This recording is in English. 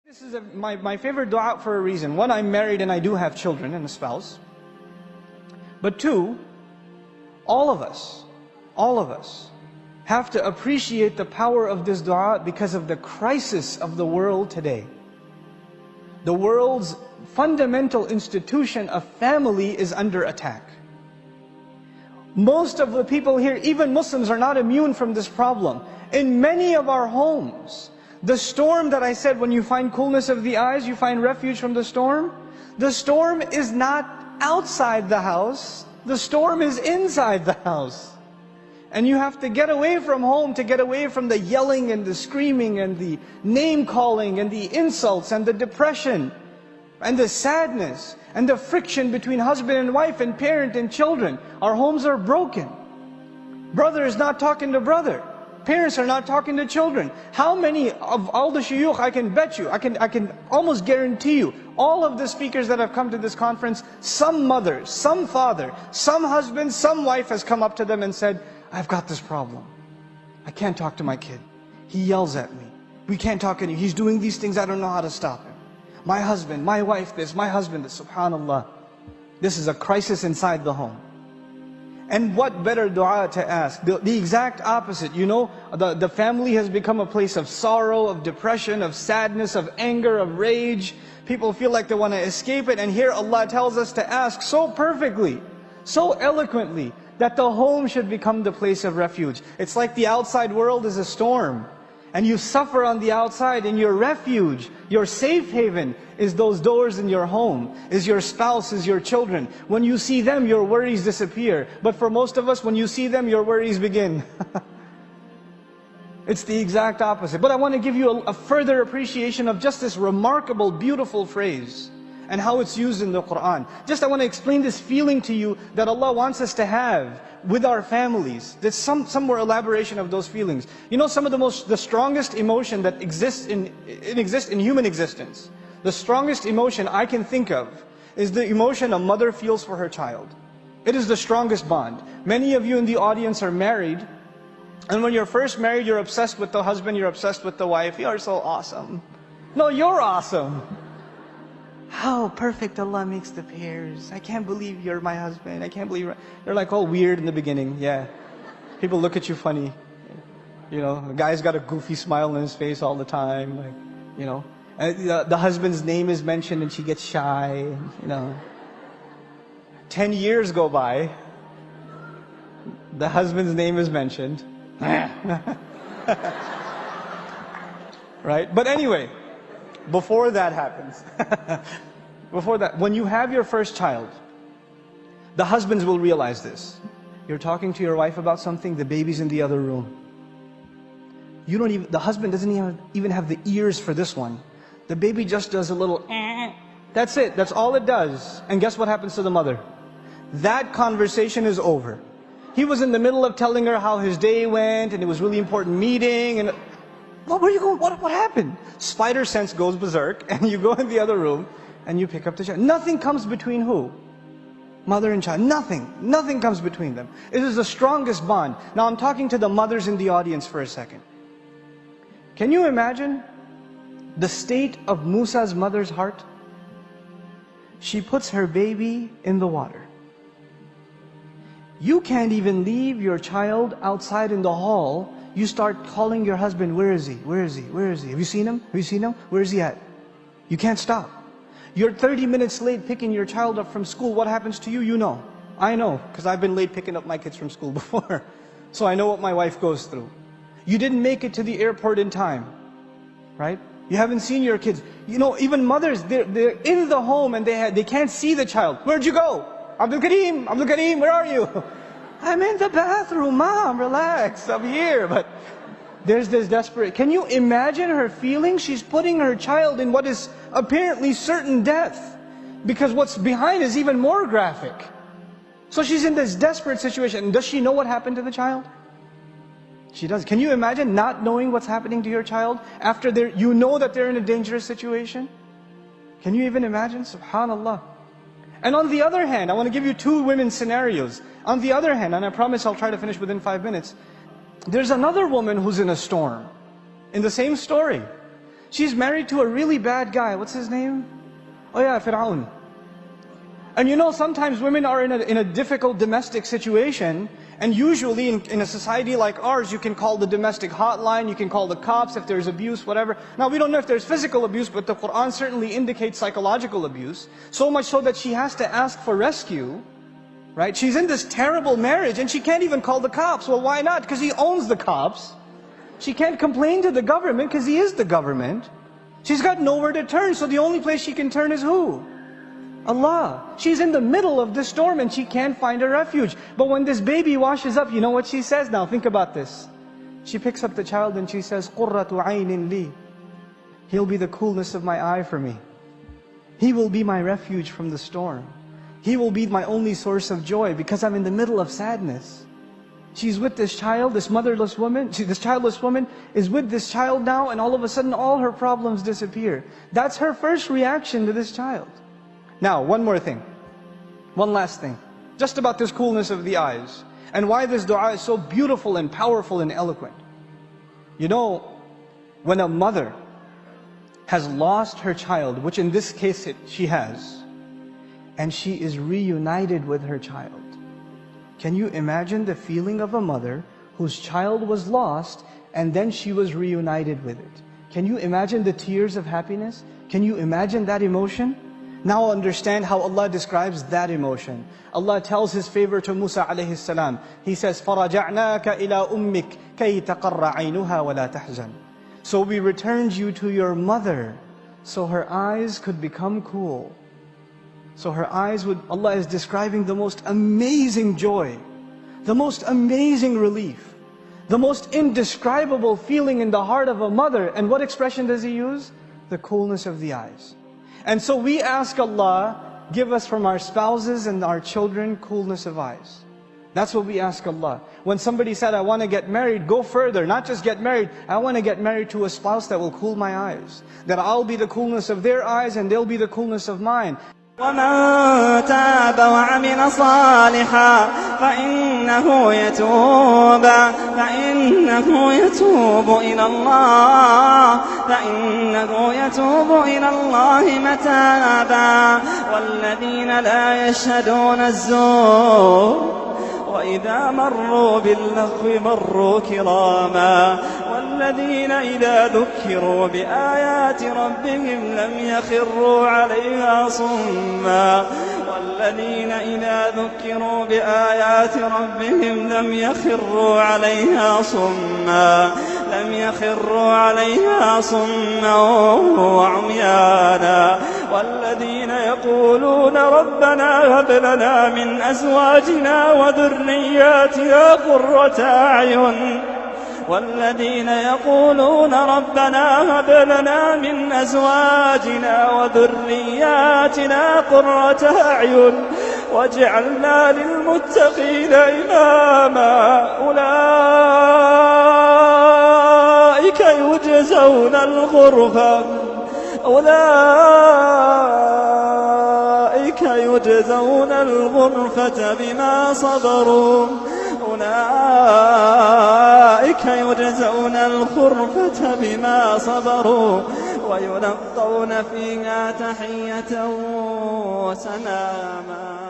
This is my favorite dua for a reason. One, I'm married and I do have children and a spouse. But two, all of us have to appreciate the power of this dua because of the crisis of the world today. The world's fundamental institution of family is under attack. Most of the people here, even Muslims, are not immune from this problem. In many of our homes, the storm that I said, when you find coolness of the eyes, you find refuge from the storm. The storm is not outside the house. The storm is inside the house. And you have to get away from home to get away from the yelling and the screaming and the name calling and the insults and the depression and the sadness and the friction between husband and wife and parent and children. Our homes are broken. Brother is not talking to brother. Parents are not talking to children. How many of all the shuyukh, I can bet you, I can almost guarantee you, all of the speakers that have come to this conference, some mother, some father, some husband, some wife has come up to them and said, I've got this problem. I can't talk to my kid. He yells at me. We can't talk anymore. He's doing these things, I don't know how to stop him. My husband, my wife this, my husband this, subhanallah. This is a crisis inside the home. And what better dua to ask? The exact opposite. You know, the family has become a place of sorrow, of depression, of sadness, of anger, of rage. People feel like they want to escape it. And here Allah tells us to ask so perfectly, so eloquently, that the home should become the place of refuge. It's like the outside world is a storm. And you suffer on the outside, and your refuge, your safe haven, is those doors in your home, is your spouse, is your children. When you see them, your worries disappear. But for most of us, when you see them, your worries begin. It's the exact opposite. But I want to give you a further appreciation of just this remarkable, beautiful phrase and how it's used in the Quran. Just I want to explain this feeling to you that Allah wants us to have with our families. There's some more elaboration of those feelings. You know, some of the strongest emotion that exists in human existence, the strongest emotion I can think of is the emotion a mother feels for her child. It is the strongest bond. Many of you in the audience are married, and when you're first married, you're obsessed with the husband, you're obsessed with the wife. You are so awesome. No, you're awesome. How perfect Allah makes the pairs. I can't believe you're my husband. I can't believe you're like all weird in the beginning. Yeah. People look at you funny. You know, the guy's got a goofy smile on his face all the time. Like, you know, and the husband's name is mentioned and she gets shy. You know, 10 years go by. The husband's name is mentioned. Right? But anyway, before that happens, when you have your first child, the husbands will realize this. You're talking to your wife about something, the baby's in the other room. The husband doesn't even have the ears for this one. The baby just does a little That's it, that's all it does. And guess what happens to the mother? That conversation is over. He was in the middle of telling her how his day went, and it was a really important meeting, and where are you going? What happened? Spider sense goes berserk, and you go in the other room, and you pick up the child. Nothing comes between who? Mother and child. Nothing comes between them. It is the strongest bond. Now I'm talking to the mothers in the audience for a second. Can you imagine the state of Musa's mother's heart? She puts her baby in the water. You can't even leave your child outside in the hall. You start calling your husband, where is he? Where is he? Where is he? Have you seen him? Have you seen him? Where is he at? You can't stop. You're 30 minutes late picking your child up from school. What happens to you? You know. I know, because I've been late picking up my kids from school before. So I know what my wife goes through. You didn't make it to the airport in time, right? You haven't seen your kids. You know, even mothers, they're in the home and they can't see the child. Where'd you go? Abdul Kareem, where are you? I'm in the bathroom, Mom, relax, I'm here. But there's this desperate, can you imagine her feeling? She's putting her child in what is apparently certain death, because what's behind is even more graphic. So she's in this desperate situation. And does she know what happened to the child? She does. Can you imagine not knowing what's happening to your child after you know that they're in a dangerous situation? Can you even imagine? Subhanallah. And on the other hand, I want to give you two women's scenarios. On the other hand, and I promise I'll try to finish within 5 minutes, there's another woman who's in a storm. In the same story. She's married to a really bad guy. What's his name? Oh yeah, Fir'aun. And you know, sometimes women are in a difficult domestic situation, and usually in a society like ours, you can call the domestic hotline, you can call the cops if there's abuse, whatever. Now we don't know if there's physical abuse, but the Quran certainly indicates psychological abuse. So much so that she has to ask for rescue, right? She's in this terrible marriage and she can't even call the cops. Well, why not? Because he owns the cops. She can't complain to the government because he is the government. She's got nowhere to turn, so the only place she can turn is who? Allah. She's in the middle of this storm and she can't find a refuge. But when this baby washes up, you know what she says now? Think about this. She picks up the child and she says, قُرَّةُ عَيْنٍ لِي. He'll be the coolness of my eye for me. He will be my refuge from the storm. He will be my only source of joy because I'm in the middle of sadness. She's with this child, this motherless woman, this childless woman is with this child now, and all of a sudden all her problems disappear. That's her first reaction to this child. Now, one more thing. One last thing. Just about this coolness of the eyes. And why this dua is so beautiful and powerful and eloquent. You know, when a mother has lost her child, which in this case she has, and she is reunited with her child. Can you imagine the feeling of a mother whose child was lost and then she was reunited with it? Can you imagine the tears of happiness? Can you imagine that emotion? Now understand how Allah describes that emotion. Allah tells His favor to Musa alayhi salam. He says, فَرَجَعْنَاكَ إِلَىٰ أُمِّكَ كَيْ تَقَرَّ عَيْنُهَا وَلَا تَحْزَنْ. So we returned you to your mother, so her eyes could become cool. So her eyes would, Allah is describing the most amazing joy, the most amazing relief, the most indescribable feeling in the heart of a mother. And what expression does He use? The coolness of the eyes. And so we ask Allah, give us from our spouses and our children coolness of eyes. That's what we ask Allah. When somebody said, I want to get married, go further. Not just get married, I want to get married to a spouse that will cool my eyes. That I'll be the coolness of their eyes and they'll be the coolness of mine. وَمَنْ تَابَ وَعَمِلَ صَالِحًا فَإِنَّهُ يَتُوبُ إِلَى اللَّهِ مَتَابًا وَالَّذِينَ لَا يَشْهَدُونَ الزُّورَ وَإِذَا مَرُّوا بِاللَّغْوِ مَرُّوا كِرَامًا والذين إذا ذكروا بآيات ربهم لم يخروا عليها صما والذين إذا ذكروا بآيات ربهم لم يخروا عليها صما وعميانا والذين يقولون ربنا هب لنا من أزواجنا وذرياتنا قرة أعين والذين يقولون ربنا هب لنا من أزواجنا وذرياتنا قرة أعين واجعلنا للمتقين إماما أولئك يجزون الغرفة بما صبروا ويلقون فيها تحية وسلاما.